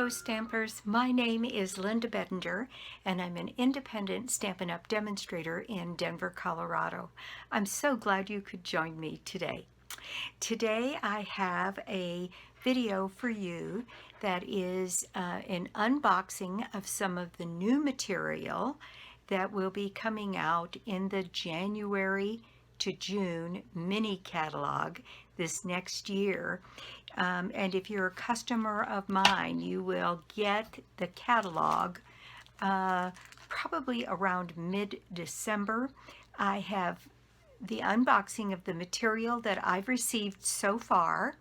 Hello Stampers, my name is Linda Bedinger and I'm an independent Stampin' Up! Demonstrator in Denver, Colorado. I'm so glad you could join me today. Today I have a video for you that is an unboxing of some of the new material that will be coming out in the January to June mini catalog this next year. And if you're a customer of mine, you will get the catalog probably around mid-December. I have the unboxing of the material that I've received so far,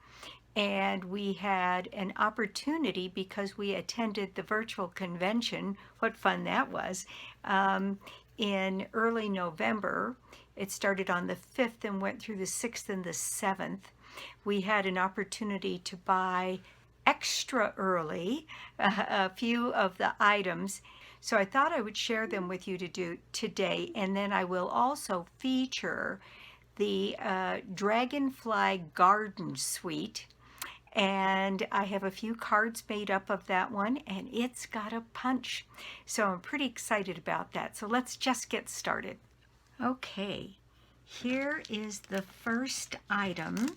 and we had an opportunity because we attended the virtual convention. What fun that was. In early November. It started on the 5th and went through the 6th and the 7th. We had an opportunity to buy extra early a few of the items. So I thought I would share them with you today, and then I will also feature the Dragonfly Garden suite. And I have a few cards made up of that one, and it's got a punch. So I'm pretty excited about that. So let's just get started. Okay, here is the first item,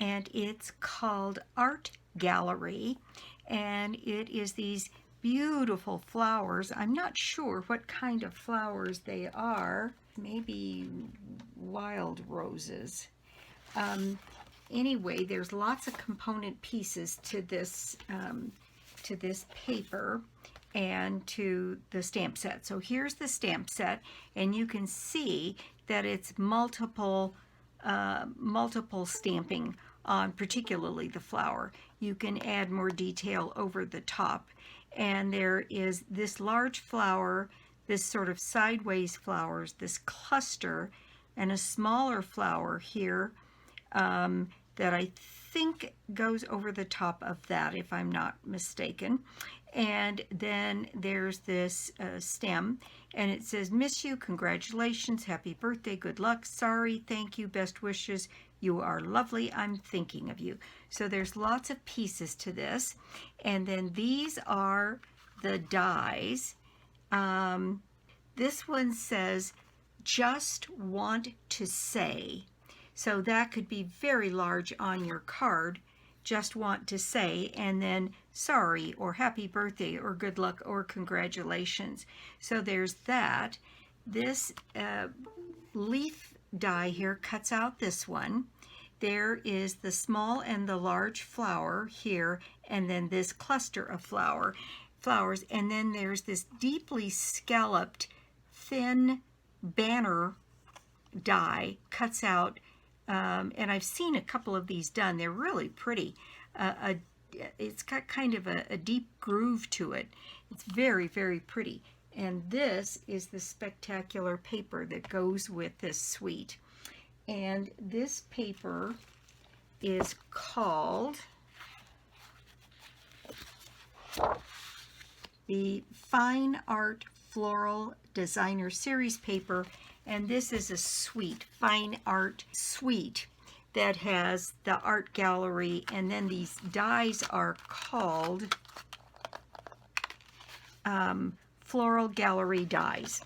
and it's called Art Gallery, and it is these beautiful flowers. I'm not sure what kind of flowers they are. Maybe wild roses. Anyway, there's lots of component pieces to this paper and to the stamp set. So here's the stamp set, and you can see that it's multiple stamping on particularly the flower. You can add more detail over the top, and there is this large flower, this sort of sideways flowers, this cluster, and a smaller flower here that I think goes over the top of that, if I'm not mistaken. And then there's this stem, and it says, "Miss you, congratulations, happy birthday, good luck, sorry, thank you, best wishes, you are lovely, I'm thinking of you." So there's lots of pieces to this. And then these are the dies. This one says, "Just want to say." So that could be very large on your card, "Just want to say," and then sorry or happy birthday or good luck or congratulations. So there's that. This leaf die here cuts out this one. There is the small and the large flower here, and then this cluster of flowers, and then there's this deeply scalloped thin banner die cuts out. And I've seen a couple of these done. They're really pretty. It's got kind of a deep groove to it. It's very, very pretty. And this is the spectacular paper that goes with this suite. And this paper is called the Fine Art Floral Designer Series paper. And this is a suite, Fine Art suite, that has the art gallery, and then these dies are called Floral Gallery dies.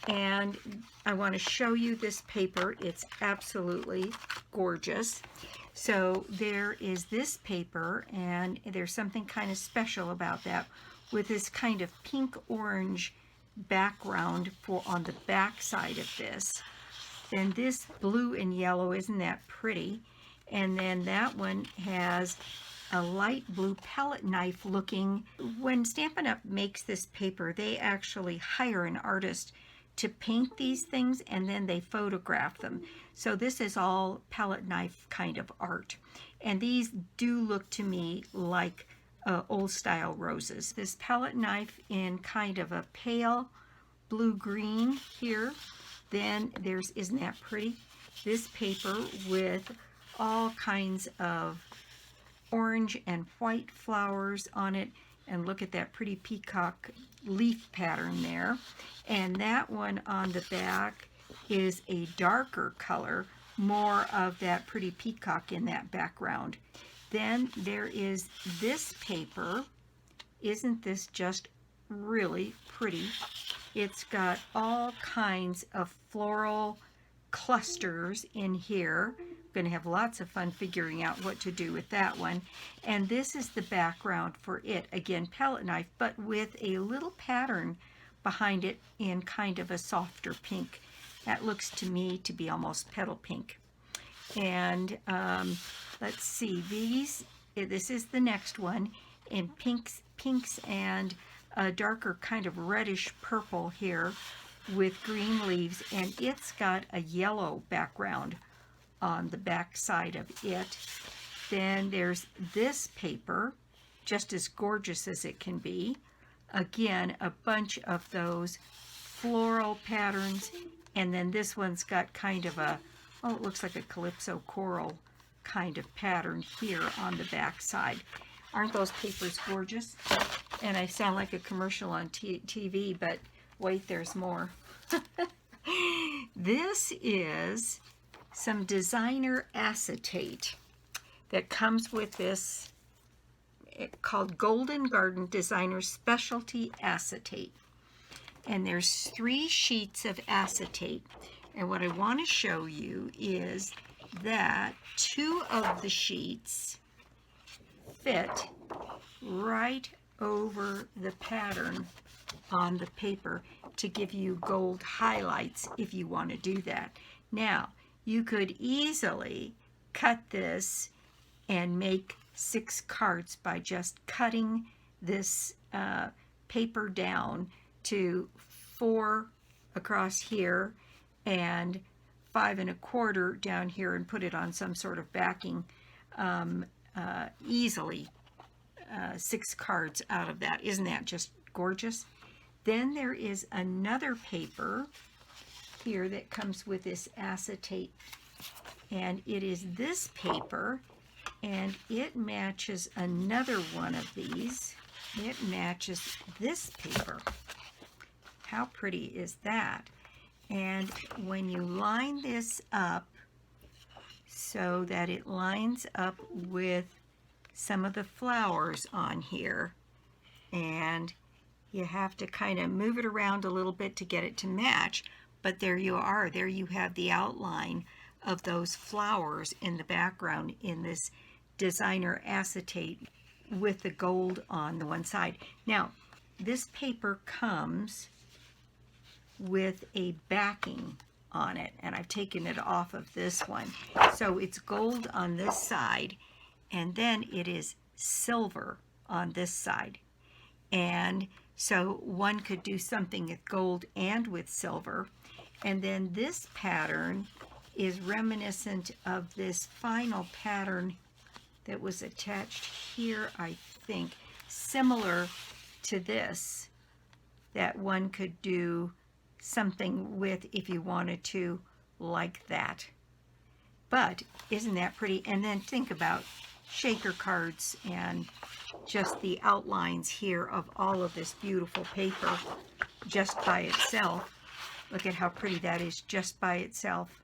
And I want to show you this paper. It's absolutely gorgeous. So there is this paper, and there's something kind of special about that, with this kind of pink-orange background on the back side of this. Then this blue and yellow, isn't that pretty? And then that one has a light blue palette knife looking. When Stampin' Up! Makes this paper, they actually hire an artist to paint these things, and then they photograph them. So this is all palette knife kind of art. And these do look to me like old style roses. This palette knife in kind of a pale blue-green here. Then there's, isn't that pretty? This paper with all kinds of orange and white flowers on it. And look at that pretty peacock leaf pattern there. And that one on the back is a darker color, more of that pretty peacock in that background. Then there is this paper isn't this just really pretty? It's got all kinds of floral clusters in here. I'm going to have lots of fun figuring out what to do with that one. And this is the background for it. Again, palette knife, but with a little pattern behind it in kind of a softer pink. That looks to me to be almost petal pink. And let's see, this is the next one in pinks and a darker kind of reddish purple here with green leaves, and it's got a yellow background on the back side of it. Then there's this paper, just as gorgeous as it can be. Again, a bunch of those floral patterns, and then this one's got kind of a, oh, it looks like a calypso coral kind of pattern here on the back side. Aren't those papers gorgeous? And I sound like a commercial on TV, but wait, there's more. This is some designer acetate that comes with this, called Golden Garden Designer Specialty Acetate. And there's 3 sheets of acetate. And what I want to show you is that 2 of the sheets fit right over the pattern on the paper to give you gold highlights if you want to do that. Now, you could easily cut this and make 6 cards by just cutting this paper down to 4 across here and 5 1/4 down here and put it on some sort of backing. Easily 6 cards out of that. Isn't that just gorgeous? Then there is another paper here that comes with this acetate, and it is this paper, and it matches another one of these. It matches this paper. How pretty is that? And when you line this up so that it lines up with some of the flowers on here, and you have to kind of move it around a little bit to get it to match, but there you are. There you have the outline of those flowers in the background in this designer acetate with the gold on the one side. Now, this paper comes with a backing on it, and I've taken it off of this one. So it's gold on this side, and then it is silver on this side. And so one could do something with gold and with silver. And then this pattern is reminiscent of this final pattern that was attached here, I think, similar to this, that one could do something with if you wanted to, like that. But isn't that pretty? And then think about shaker cards and just the outlines here of all of this beautiful paper just by itself. Look at how pretty that is just by itself.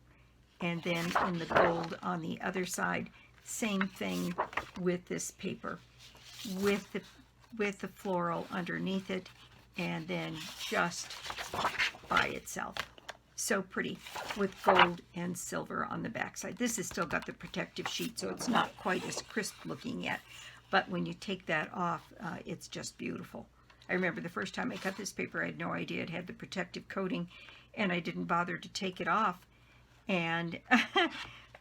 And then in the gold on the other side, same thing with this paper, with the floral underneath it, and then just by itself. So pretty, with gold and silver on the back side. This has still got the protective sheet, so it's not quite as crisp looking yet. But when you take that off, it's just beautiful. I remember the first time I cut this paper, I had no idea it had the protective coating, and I didn't bother to take it off. And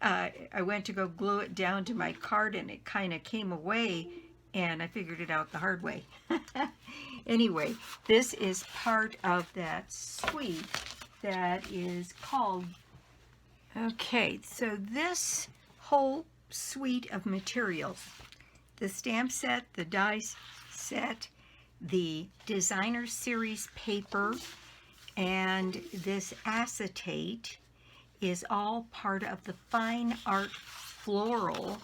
I went to go glue it down to my card, and it kind of came away, and I figured it out the hard way. Anyway, this is part of that suite that is called, okay, so this whole suite of materials, the stamp set, the die set, the designer series paper, and this acetate is all part of the Fine Art Floral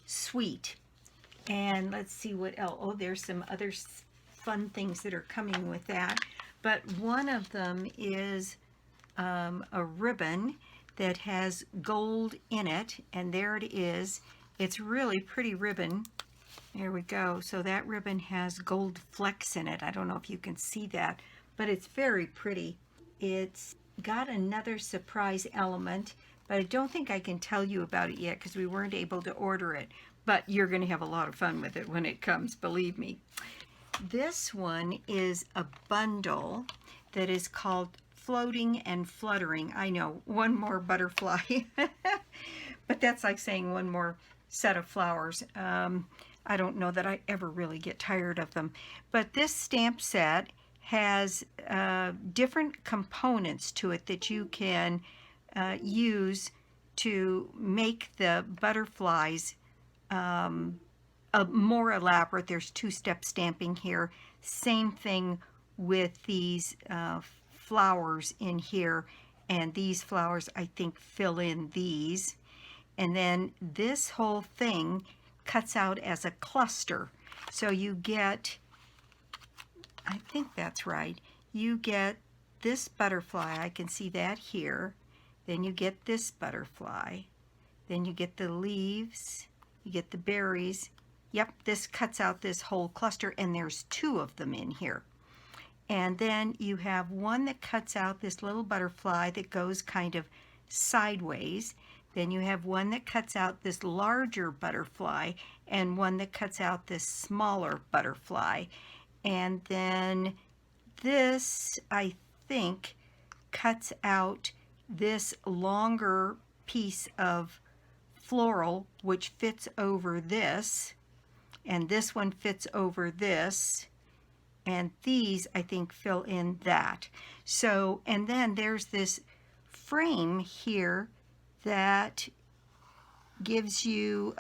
suite. And let's see what else. Oh, there's some other fun things that are coming with that. But one of them is a ribbon that has gold in it, and there it is. It's really pretty ribbon, There we go. So that ribbon has gold flecks in it. I don't know if you can see that, but it's very pretty. It's got another surprise element, but I don't think I can tell you about it yet because we weren't able to order it. But you're going to have a lot of fun with it when it comes, believe me. This one is a bundle that is called Floating and Fluttering. I know, one more butterfly, but that's like saying one more set of flowers. I don't know that I ever really get tired of them. But this stamp set has different components to it that you can use to make the butterflies more elaborate. There's two-step stamping here. Same thing with these flowers in here. And these flowers, I think, fill in these. And then this whole thing cuts out as a cluster. So you get, I think that's right, you get this butterfly, I can see that here, then you get this butterfly, then you get the leaves, you get the berries. Yep, this cuts out this whole cluster, and there's two of them in here. And then you have one that cuts out this little butterfly that goes kind of sideways. Then you have one that cuts out this larger butterfly and one that cuts out this smaller butterfly. And then this, I think, cuts out this longer piece of floral, which fits over this. And this one fits over this. And these, I think, fill in that. So, and then there's this frame here that gives you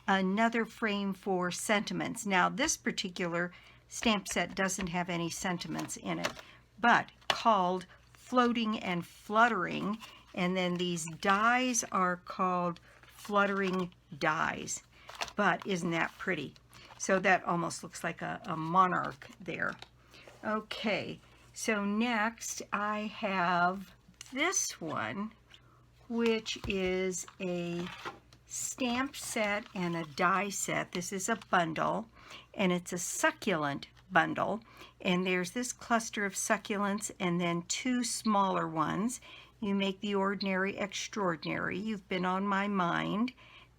another frame for sentiments. Now, this particular stamp set doesn't have any sentiments in it, but called Floating and Fluttering. And then these dies are called Fluttering dies. But isn't that pretty? So that almost looks like a monarch there. Okay, so next I have this one, which is a stamp set and a die set. This is a bundle, and it's a succulent bundle. And there's this cluster of succulents and then two smaller ones. You make the ordinary extraordinary. You've been on my mind.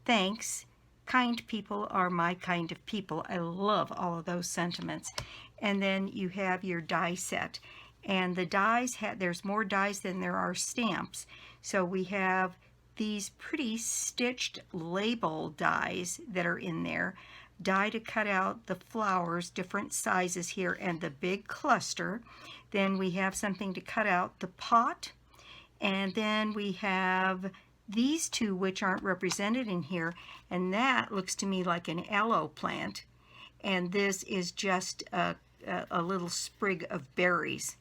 Thanks. Kind people are my kind of people. I love all of those sentiments. And then you have your die set. And the dies, there's more dies than there are stamps. So we have these pretty stitched label dies that are in there. Die to cut out the flowers, different sizes here, and the big cluster. Then we have something to cut out the pot. And then we have these two, which aren't represented in here. And that looks to me like an aloe plant. And this is just a little sprig of berries.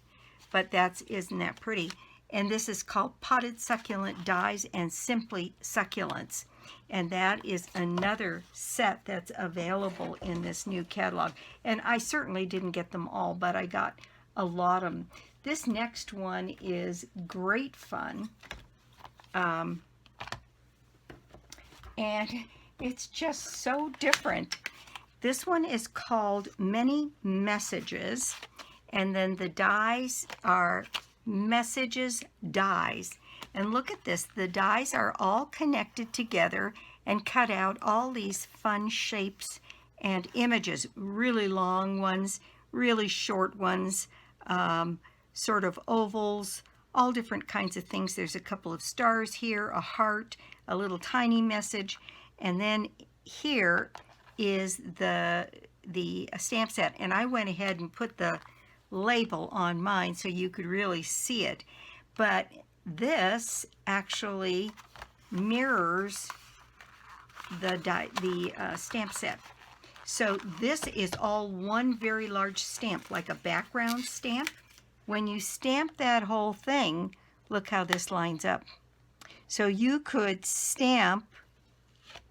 But isn't that pretty? And this is called Potted Succulent Dies and Simply Succulents. And that is another set that's available in this new catalog. And I certainly didn't get them all, but I got a lot of them. This next one is great fun. And it's just so different. This one is called Many Messages. And then the dies are Messages Dies. And look at this. The dies are all connected together and cut out all these fun shapes and images. Really long ones, really short ones, sort of ovals, all different kinds of things. There's a couple of stars here, a heart, a little tiny message. And then here is the stamp set. And I went ahead and put the label on mine so you could really see it. But this actually mirrors the stamp set. So this is all one very large stamp, like a background stamp. When you stamp that whole thing, look how this lines up. So you could stamp,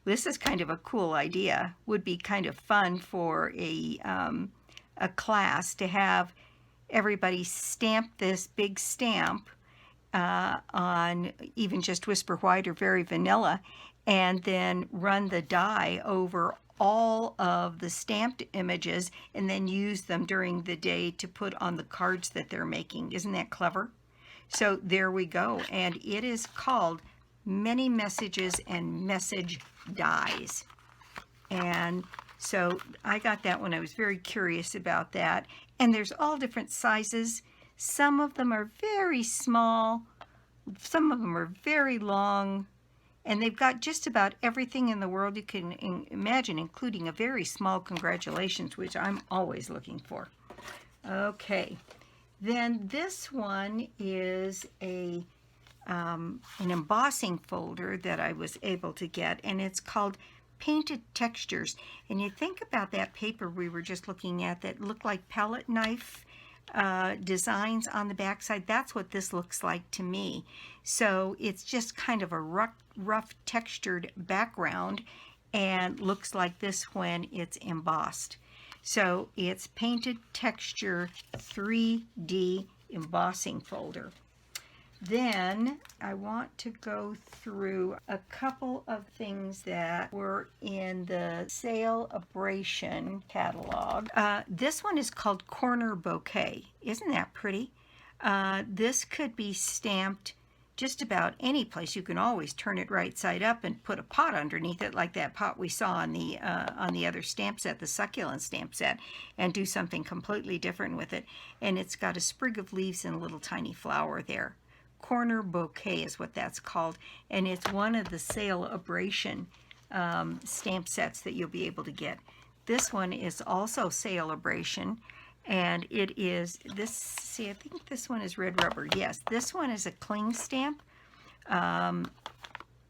this is kind of a cool idea, would be kind of fun for a class to have everybody stamp this big stamp on even just Whisper White or Very Vanilla, and then run the die over all of the stamped images and then use them during the day to put on the cards that they're making. Isn't that clever? So there we go. And it is called Many Messages and Message Dies. And so I got that one. I was very curious about that. And there's all different sizes. Some of them are very small. Some of them are very long. And they've got just about everything in the world you can imagine, including a very small congratulations, which I'm always looking for. Okay. Then this one is an embossing folder that I was able to get, and it's called Painted Textures. And you think about that paper we were just looking at that looked like palette knife designs on the backside. That's what this looks like to me. So it's just kind of a rough textured background and looks like this when it's embossed. So it's Painted Texture 3D embossing folder. Then I want to go through a couple of things that were in the Sale-a-Bration catalog. This one is called Corner Bouquet. Isn't that pretty? This could be stamped just about any place. You can always turn it right side up and put a pot underneath it, like that pot we saw on the other stamp set, the Succulent stamp set, and do something completely different with it. And it's got a sprig of leaves and a little tiny flower there. Corner Bouquet is what that's called, and it's one of the Sale-a-Bration stamp sets that you'll be able to get. This one is also Sale-a-Bration, and it is this. See, I think this one is red rubber. Yes, this one is a cling stamp.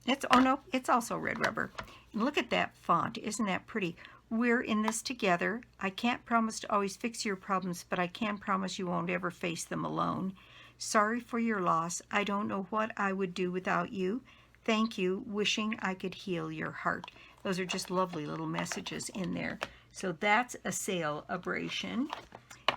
It's also red rubber. And look at that font. Isn't that pretty? We're in this together. I can't promise to always fix your problems, but I can promise you won't ever face them alone. Sorry for your loss. I don't know what I would do without you. Thank you. Wishing I could heal your heart. Those are just lovely little messages in there. So that's a Sale-a-Bration.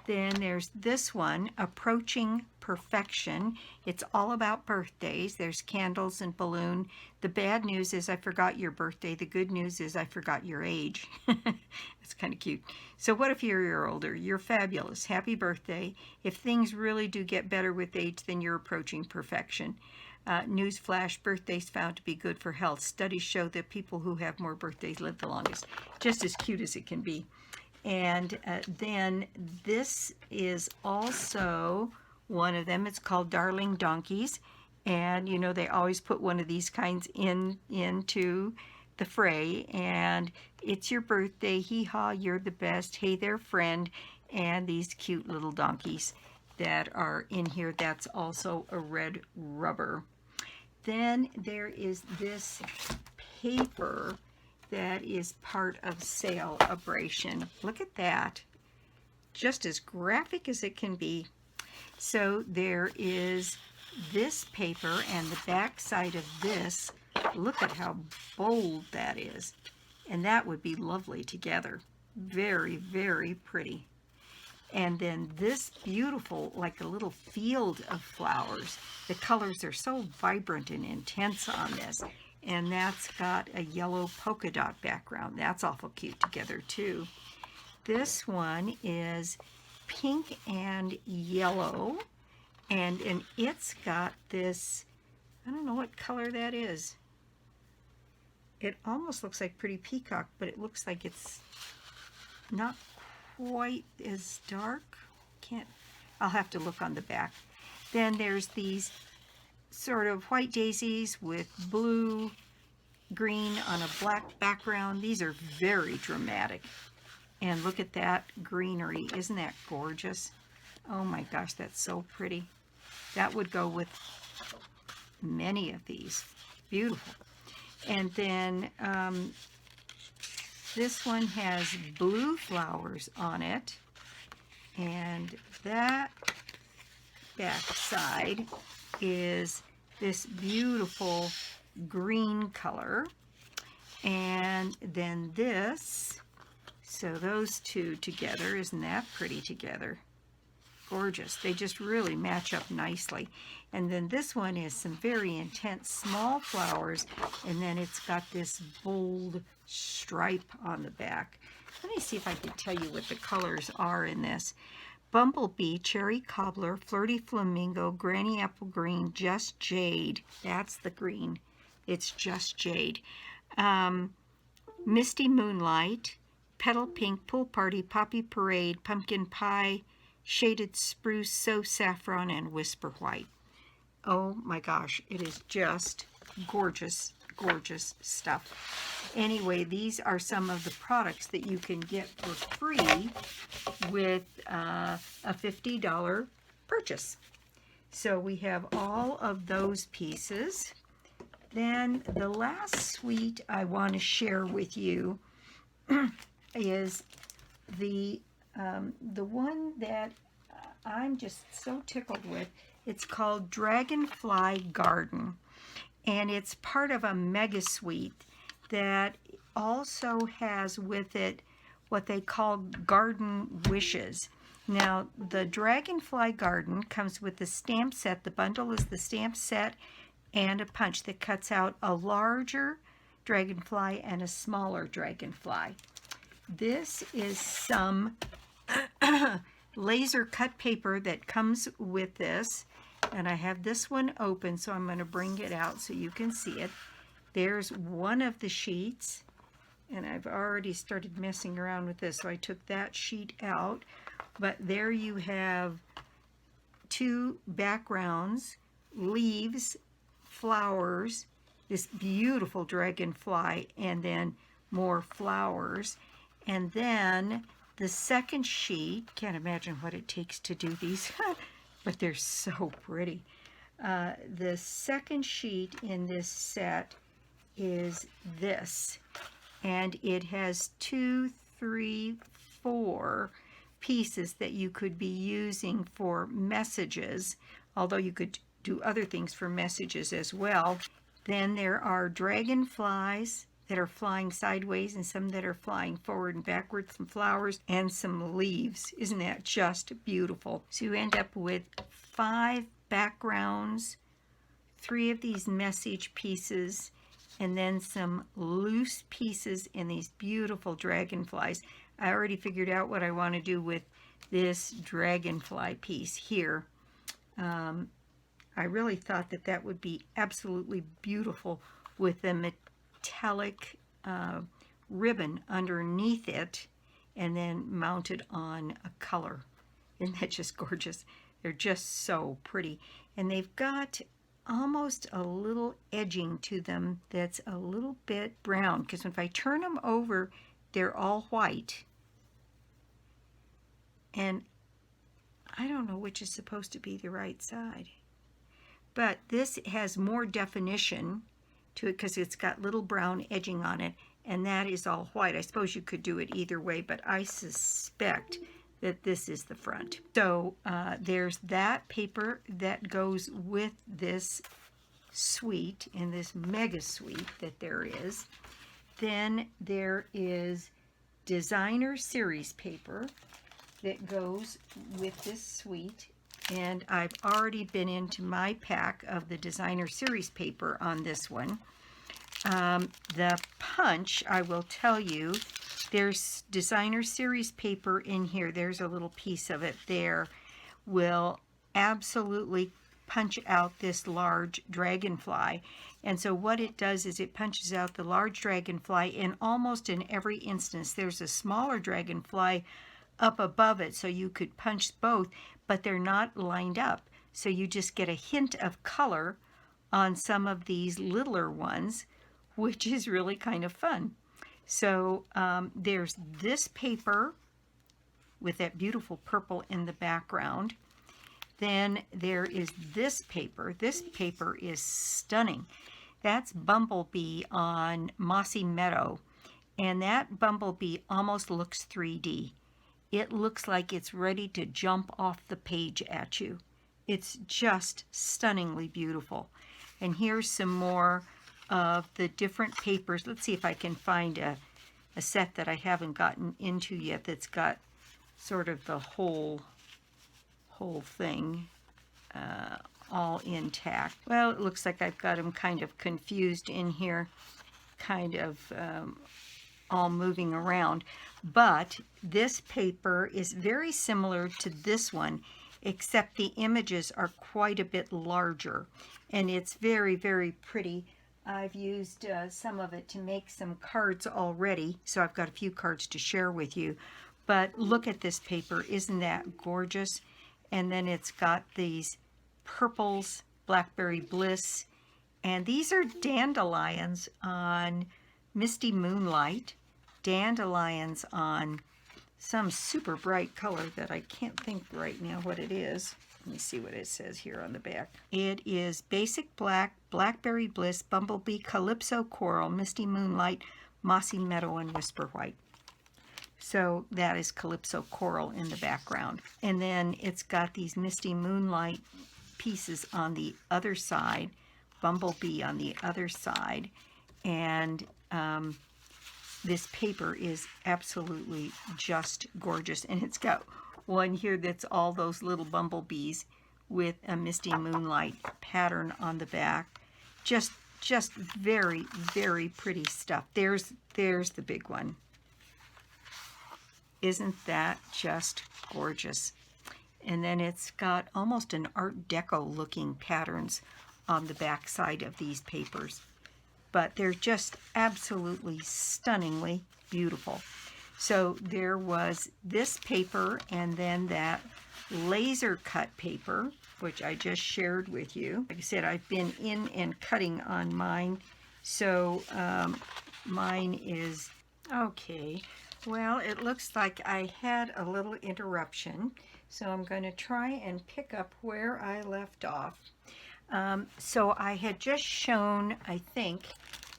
Then there's this one, Approaching Perfection. It's all about birthdays. There's candles and balloon. The bad news is I forgot your birthday. The good news is I forgot your age. It's kind of cute. So what if you're a year older? You're fabulous. Happy birthday. If things really do get better with age, then you're approaching perfection. Newsflash, birthdays found to be good for health. Studies show that people who have more birthdays live the longest. Just as cute as it can be. And then this is also one of them. It's called Darling Donkeys. And, you know, they always put one of these kinds into the fray. And it's your birthday. Hee-haw, you're the best. Hey there, friend. And these cute little donkeys that are in here. That's also a red rubber. Then there is this paper that is part of Sale-a-Bration. Look at that. Just as graphic as it can be. So there is this paper and the back side of this. Look at how bold that is. And that would be lovely together. Very, very pretty. And then this beautiful, like a little field of flowers. The colors are so vibrant and intense on this. And that's got a yellow polka dot background. That's awful cute together too. This one is pink and yellow. And it's got this, I don't know what color that is. It almost looks like Pretty Peacock, but it looks like it's not quite as dark. I'll have to look on the back. Then there's these sort of white daisies with blue, green on a black background. These are very dramatic. And look at that greenery. Isn't that gorgeous? Oh my gosh, that's so pretty. That would go with many of these. Beautiful. And then this one has blue flowers on it. And that back side is this beautiful green color. And then this, so those two together, isn't that pretty together? gorgeous. They just really match up nicely. And then this one is some very intense small flowers, and then it's got this bold stripe on the back. Let me see if I can tell you what the colors are in this. Bumblebee, Cherry Cobbler, Flirty Flamingo, Granny Apple Green, Just Jade. That's the green. It's Just Jade. Misty Moonlight, Petal Pink, Pool Party, Poppy Parade, Pumpkin Pie, Shaded Spruce, So Saffron, and Whisper White. Oh my gosh, it is just gorgeous, gorgeous stuff. Anyway, these are some of the products that you can get for free with a $50 purchase. So we have all of those pieces. Then the last suite I want to share with you is the one that I'm just so tickled with. It's called Dragonfly Garden, and it's part of a mega suite that also has with it what they call garden wishes. Now, the Dragonfly Garden comes with the stamp set. The bundle is the stamp set and a punch that cuts out a larger dragonfly and a smaller dragonfly. This is some laser cut paper that comes with this, and I have this one open, so I'm going to bring it out so you can see it. There's one of the sheets, and I've already started messing around with this, so I took that sheet out. But there you have two backgrounds, leaves, flowers, this beautiful dragonfly, and then more flowers. And then the second sheet, can't imagine what it takes to do these, but they're so pretty. The second sheet in this set is this, and it has 2, 3, 4 pieces that you could be using for messages, although you could do other things for messages as well. Then there are dragonflies that are flying sideways and some that are flying forward and backwards, some flowers and some leaves. Isn't that just beautiful? So you end up with 5 backgrounds, 3 of these message pieces, and then some loose pieces in these beautiful dragonflies. I already figured out what I want to do with this dragonfly piece here. I really thought that that would be absolutely beautiful with a metallic ribbon underneath it and then mounted on a color. Isn't that just gorgeous? They're just so pretty. And they've got almost a little edging to them that's a little bit brown, because if I turn them over, they're all white. And I don't know which is supposed to be the right side. But this has more definition to it because it's got little brown edging on it, and that is all white. I suppose you could do it either way, but I suspect that this is the front. So there's that paper that goes with this suite, in this mega suite that there is. Then there is designer series paper that goes with this suite, and I've already been into my pack of the designer series paper on this one. The punch, I will tell you, there's designer series paper in here. There's a little piece of it there. Will absolutely punch out this large dragonfly. And so what it does is it punches out the large dragonfly, and almost in every instance there's a smaller dragonfly up above it, so you could punch both, but they're not lined up. So you just get a hint of color on some of these littler ones, which is really kind of fun. So there's this paper with that beautiful purple in the background. Then there is this paper. This paper is stunning. That's Bumblebee on Mossy Meadow. And that bumblebee almost looks 3D. It looks like it's ready to jump off the page at you. It's just stunningly beautiful. And here's some more of the different papers. Let's see if I can find a set that I haven't gotten into yet that's got sort of the whole whole thing all intact. Well, it looks like I've got them kind of confused in here, kind of all moving around. But this paper is very similar to this one, except the images are quite a bit larger, and it's very, very pretty. I've used some of it to make some cards already, so I've got a few cards to share with you. But look at this paper, isn't that gorgeous? And then it's got these purples, Blackberry Bliss, and these are dandelions on Misty Moonlight, dandelions on some super bright color that I can't think right now what it is. Let me see what it says here on the back. It is Basic Black, Blackberry Bliss, Bumblebee, Calypso Coral, Misty Moonlight, Mossy Meadow, and Whisper White. So that is Calypso Coral in the background. And then it's got these Misty Moonlight pieces on the other side, Bumblebee on the other side, and this paper is absolutely just gorgeous. And it's got one here that's all those little bumblebees with a Misty Moonlight pattern on the back. Just very, very pretty stuff. There's the big one. Isn't that just gorgeous? And then it's got almost an Art Deco looking patterns on the back side of these papers. But they're just absolutely stunningly beautiful. So there was this paper, and then that laser cut paper, which I just shared with you. Like I said, I've been in and cutting on mine. So mine is okay. Well, it looks like I had a little interruption. So I'm going to try and pick up where I left off. So I had just shown, I think,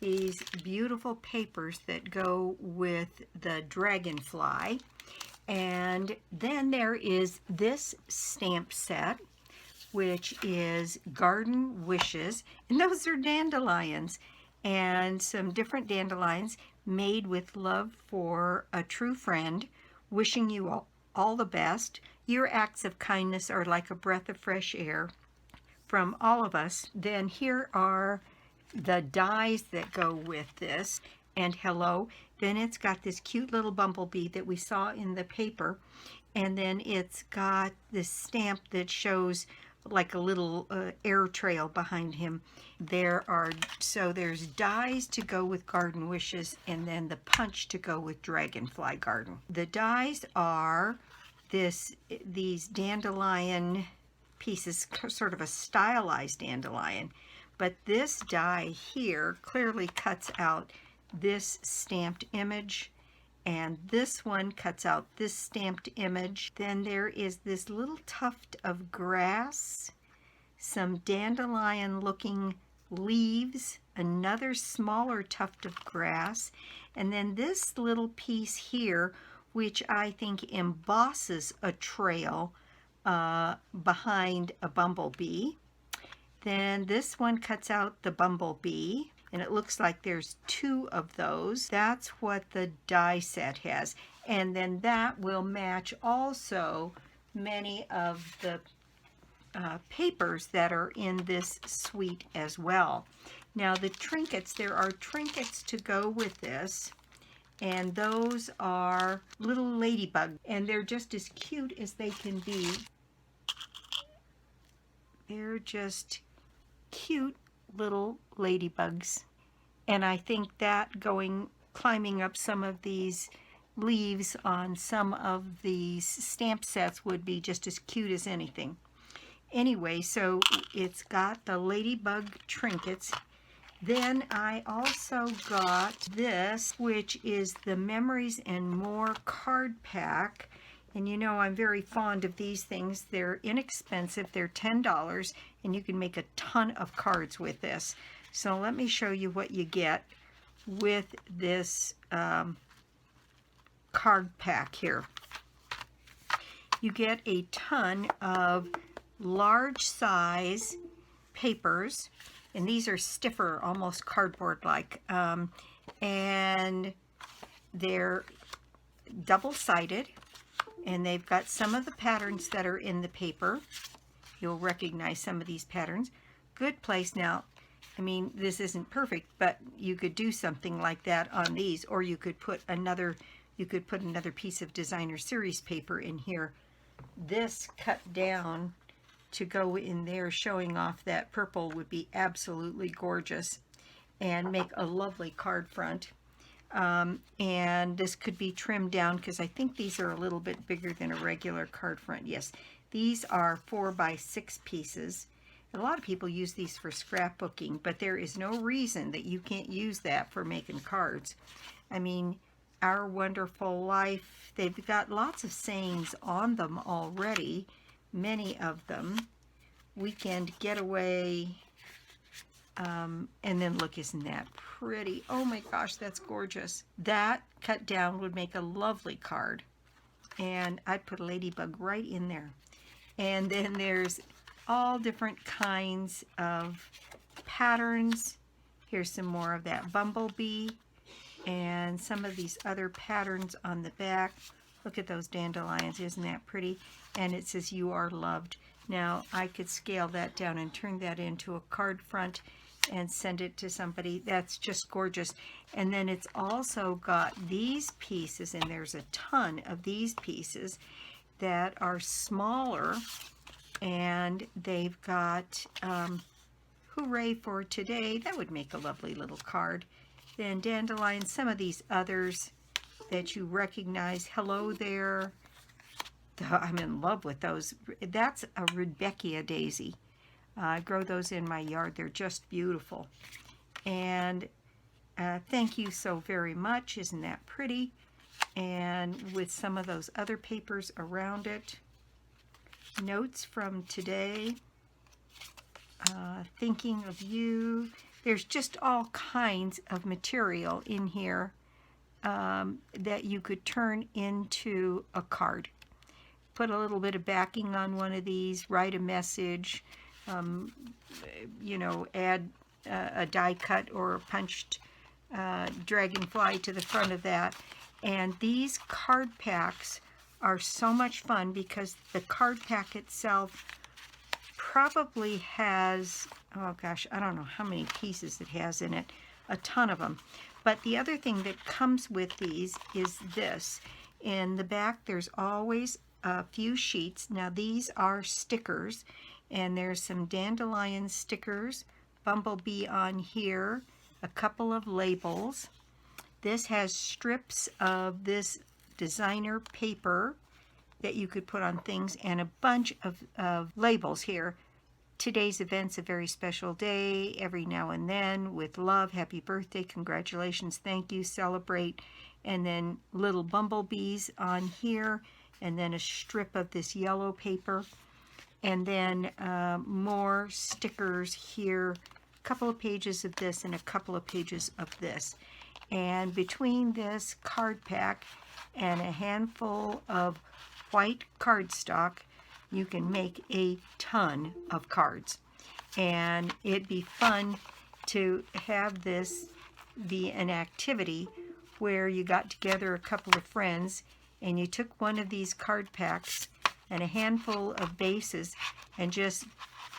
these beautiful papers that go with the Dragonfly. And then there is this stamp set, which is Garden Wishes. And those are dandelions, and some different dandelions made with love for a true friend, wishing you all the best. Your acts of kindness are like a breath of fresh air from all of us. Then here are the dies that go with this, and hello. Then it's got this cute little bumblebee that we saw in the paper, and then it's got this stamp that shows like a little air trail behind him. There's dies to go with Garden Wishes, and then the punch to go with Dragonfly Garden. The dies are these dandelion pieces, sort of a stylized dandelion, but this die here clearly cuts out this stamped image, and this one cuts out this stamped image. Then there is this little tuft of grass, some dandelion looking leaves, another smaller tuft of grass, and then this little piece here, which I think embosses a trail behind a bumblebee. Then this one cuts out the bumblebee, and it looks like there's two of those. That's what the die set has. And then that will match also many of the papers that are in this suite as well. Now the trinkets, there are trinkets to go with this, and those are little ladybug, and they're just as cute as they can be. They're just cute little ladybugs, and I think that climbing up some of these leaves on some of these stamp sets would be just as cute as anything. Anyway, so it's got the ladybug trinkets. Then I also got this, which is the Memories and More card pack. And you know, I'm very fond of these things. They're inexpensive. They're $10, and you can make a ton of cards with this. So let me show you what you get with this card pack here. You get a ton of large size papers, and these are stiffer, almost cardboard-like, and they're double-sided. And they've got some of the patterns that are in the paper. You'll recognize some of these patterns. Good place. Now, I mean, this isn't perfect, but you could do something like that on these, or you could put another piece of designer series paper in here. This cut down to go in there showing off that purple would be absolutely gorgeous and make a lovely card front. And this could be trimmed down because I think these are a little bit bigger than a regular card front. Yes, these are 4x6 pieces. A lot of people use these for scrapbooking, but there is no reason that you can't use that for making cards. I mean, Our Wonderful Life, they've got lots of sayings on them already, many of them. Weekend Getaway, and then look, isn't that pretty? Oh my gosh, that's gorgeous. That cut down would make a lovely card, and I'd put a ladybug right in there. And then there's all different kinds of patterns. Here's some more of that bumblebee and some of these other patterns on the back. Look at those dandelions, isn't that pretty? And it says you are loved. Now I could scale that down and turn that into a card front and send it to somebody. That's just gorgeous. And then it's also got these pieces, and there's a ton of these pieces that are smaller, and they've got hooray for today. That would make a lovely little card. Then dandelions, some of these others that you recognize. Hello there. I'm in love with those. That's a Rudbeckia daisy. I grow those in my yard. They're just beautiful. And thank you so very much. Isn't that pretty? And with some of those other papers around it. Notes from today. Thinking of you. There's just all kinds of material in here that you could turn into a card. Put a little bit of backing on one of these, write a message, you know, add a die cut or a punched dragonfly to the front of that. And these card packs are so much fun because the card pack itself probably has, oh gosh, I don't know how many pieces it has in it, a ton of them. But the other thing that comes with these is this. In the back, there's always a few sheets. Now these are stickers, and there's some dandelion stickers, bumblebee on here, a couple of labels. This has strips of this designer paper that you could put on things, and a bunch of labels here. Today's event's a very special day, every now and then, with love, happy birthday, congratulations, thank you, celebrate, and then little bumblebees on here, and then a strip of this yellow paper, and then more stickers here, a couple of pages of this and a couple of pages of this. And between this card pack and a handful of white cardstock, you can make a ton of cards. And it'd be fun to have this be an activity where you got together a couple of friends and you took one of these card packs and a handful of bases and just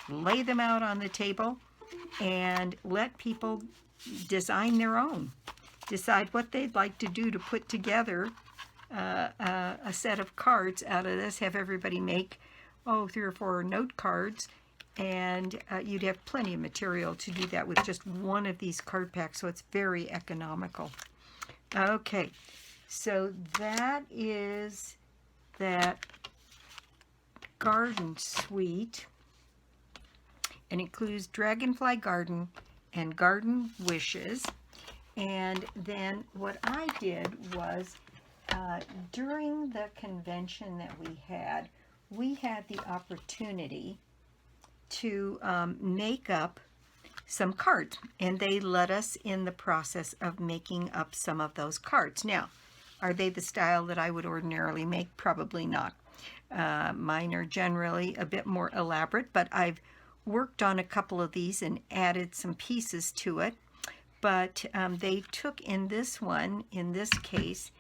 lay them out on the table and let people design their own. Decide what they'd like to do to put together a set of cards out of this. Have everybody make 3 or 4 note cards, and you'd have plenty of material to do that with just one of these card packs, so it's very economical. Okay, so that is that garden suite, and includes Dragonfly Garden and Garden Wishes. And then what I did was during the convention that we had the opportunity to make up some cards, and they let us in the process of making up some of those cards. Now, are they the style that I would ordinarily make? Probably not. Mine are generally a bit more elaborate, but I've worked on a couple of these and added some pieces to it. But they took in this one, in this case,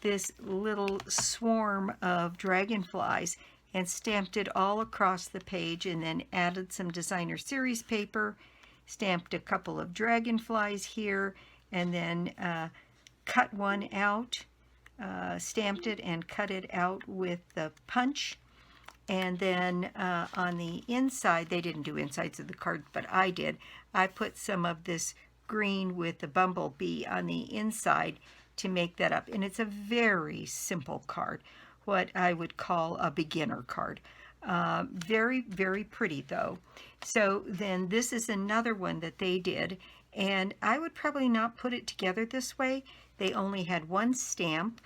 this little swarm of dragonflies and stamped it all across the page, and then added some designer series paper, stamped a couple of dragonflies here, and then cut one out, stamped it and cut it out with the punch. And then on the inside, they didn't do insides of the card, but I did. I put some of this green with the bumblebee on the inside to make that up. And it's a very simple card, what I would call a beginner card. Very, very pretty though. So then this is another one that they did, and I would probably not put it together this way. They only had one stamp,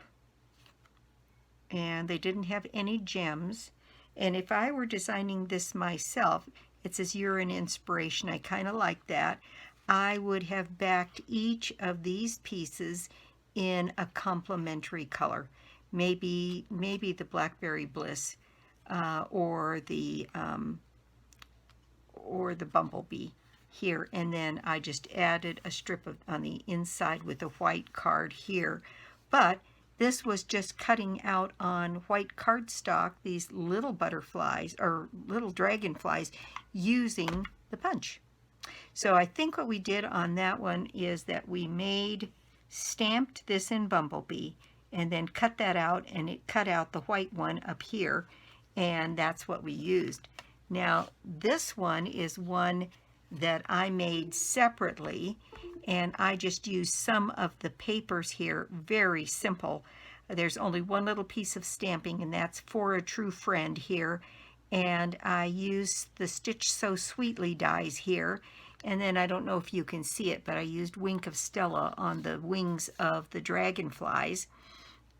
and they didn't have any gems. And if I were designing this myself, it says you're an inspiration. I kind of like that. I would have backed each of these pieces in a complementary color. Maybe the Blackberry Bliss or the bumblebee here, and then I just added a strip on the inside with a white card here. But this was just cutting out on white cardstock these little butterflies or little dragonflies using the punch. So I think what we did on that one is that we stamped this in bumblebee and then cut that out, and it cut out the white one up here, and that's what we used. Now this one is one that I made separately, and I just used some of the papers here, very simple. There's only one little piece of stamping, and that's For a True Friend here, and I used the Stitch So Sweetly dies here, and then I don't know if you can see it, but I used Wink of Stella on the wings of the dragonflies.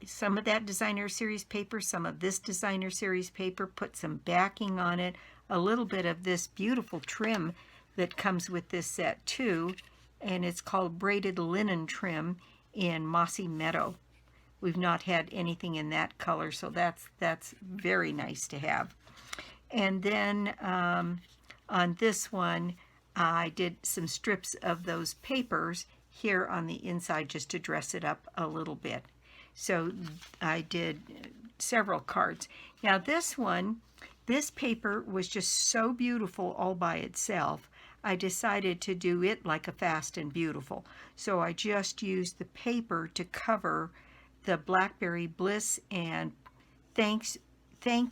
Some of that designer series paper, some of this designer series paper, put some backing on it, a little bit of this beautiful trim that comes with this set too, and it's called Braided Linen Trim in Mossy Meadow. We've not had anything in that color, so that's very nice to have. And then on this one, I did some strips of those papers here on the inside just to dress it up a little bit. So I did several cards. Now this one, this paper was just so beautiful all by itself. I decided to do it like a Fast and Beautiful. So I just used the paper to cover the Blackberry Bliss and Thank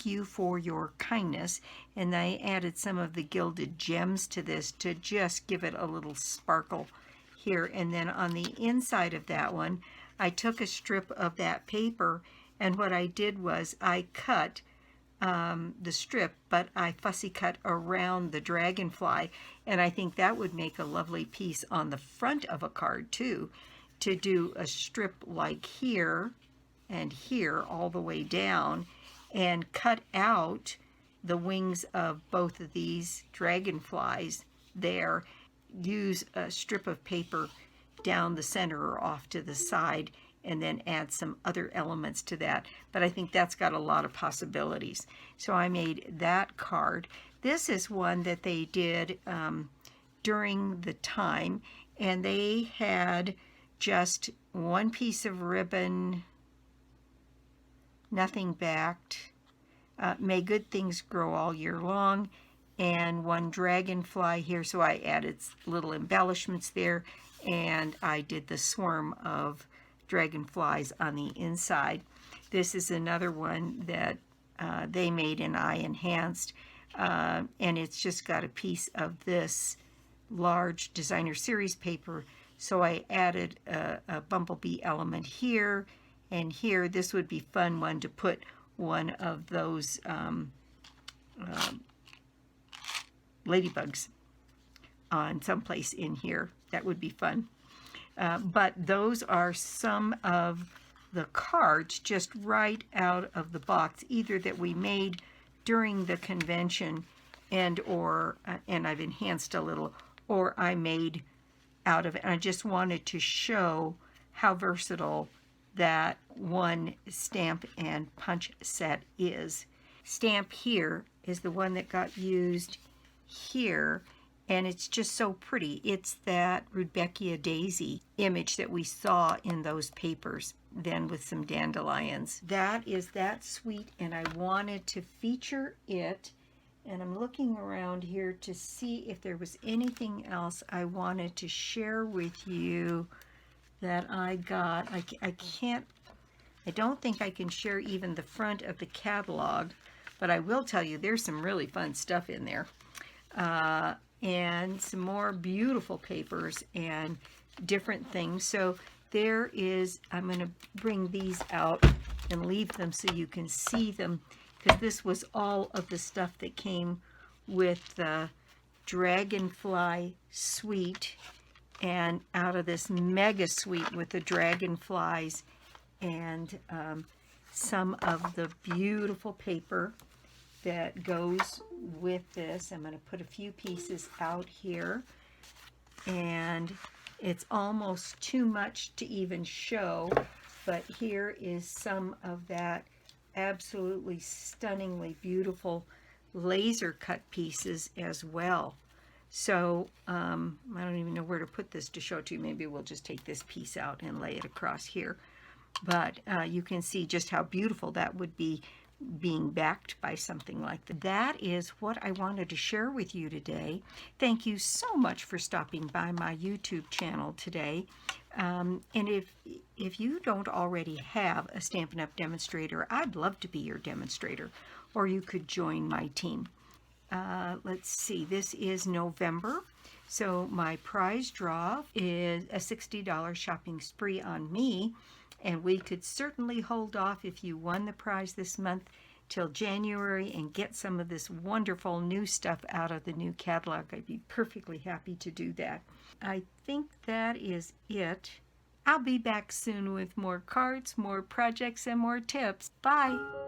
You for Your Kindness. And I added some of the gilded gems to this to just give it a little sparkle here. And then on the inside of that one, I took a strip of that paper, and what I did was I cut the strip, but I fussy cut around the dragonfly, and I think that would make a lovely piece on the front of a card too, to do a strip like here and here all the way down, and cut out the wings of both of these dragonflies there. Use a strip of paper down the center or off to the side, and then add some other elements to that. But I think that's got a lot of possibilities. So I made that card. This is one that they did during the time, and they had just one piece of ribbon, nothing backed, May Good Things Grow All Year Long, and one dragonfly here. So I added little embellishments there, and I did the swarm of dragonflies on the inside. This is another one that they made and I enhanced, and it's just got a piece of this large designer series paper. So I added a bumblebee element here and here. This would be fun one to put one of those ladybugs on someplace in here. That would be fun. But those are some of the cards just right out of the box, either that we made during the convention and I've enhanced a little, or I made out of it. And I just wanted to show how versatile that one stamp and punch set is. Stamp here is the one that got used here, and it's just so pretty. It's that Rudbeckia daisy image that we saw in those papers, then with some dandelions. That is that sweet, and I wanted to feature it. And I'm looking around here to see if there was anything else I wanted to share with you that I got. I don't think I can share even the front of the catalog, but I will tell you there's some really fun stuff in there. And some more beautiful papers and different things. So there is, I'm going to bring these out and leave them so you can see them, because this was all of the stuff that came with the Dragonfly suite, and out of this mega suite with the dragonflies and some of the beautiful paper that goes with this. I'm going to put a few pieces out here, and it's almost too much to even show, but here is some of that absolutely stunningly beautiful laser cut pieces as well. So I don't even know where to put this to show to you. Maybe we'll just take this piece out and lay it across here. But you can see just how beautiful that would be being backed by something like that. That is what I wanted to share with you today. Thank you so much for stopping by my YouTube channel today. And if you don't already have a Stampin' Up! Demonstrator, I'd love to be your demonstrator, or you could join my team. Let's see, this is November, so my prize draw is a $60 shopping spree on me, and we could certainly hold off if you won the prize this month till January and get some of this wonderful new stuff out of the new catalog. I'd be perfectly happy to do that. I think that is it. I'll be back soon with more cards, more projects, and more tips. Bye!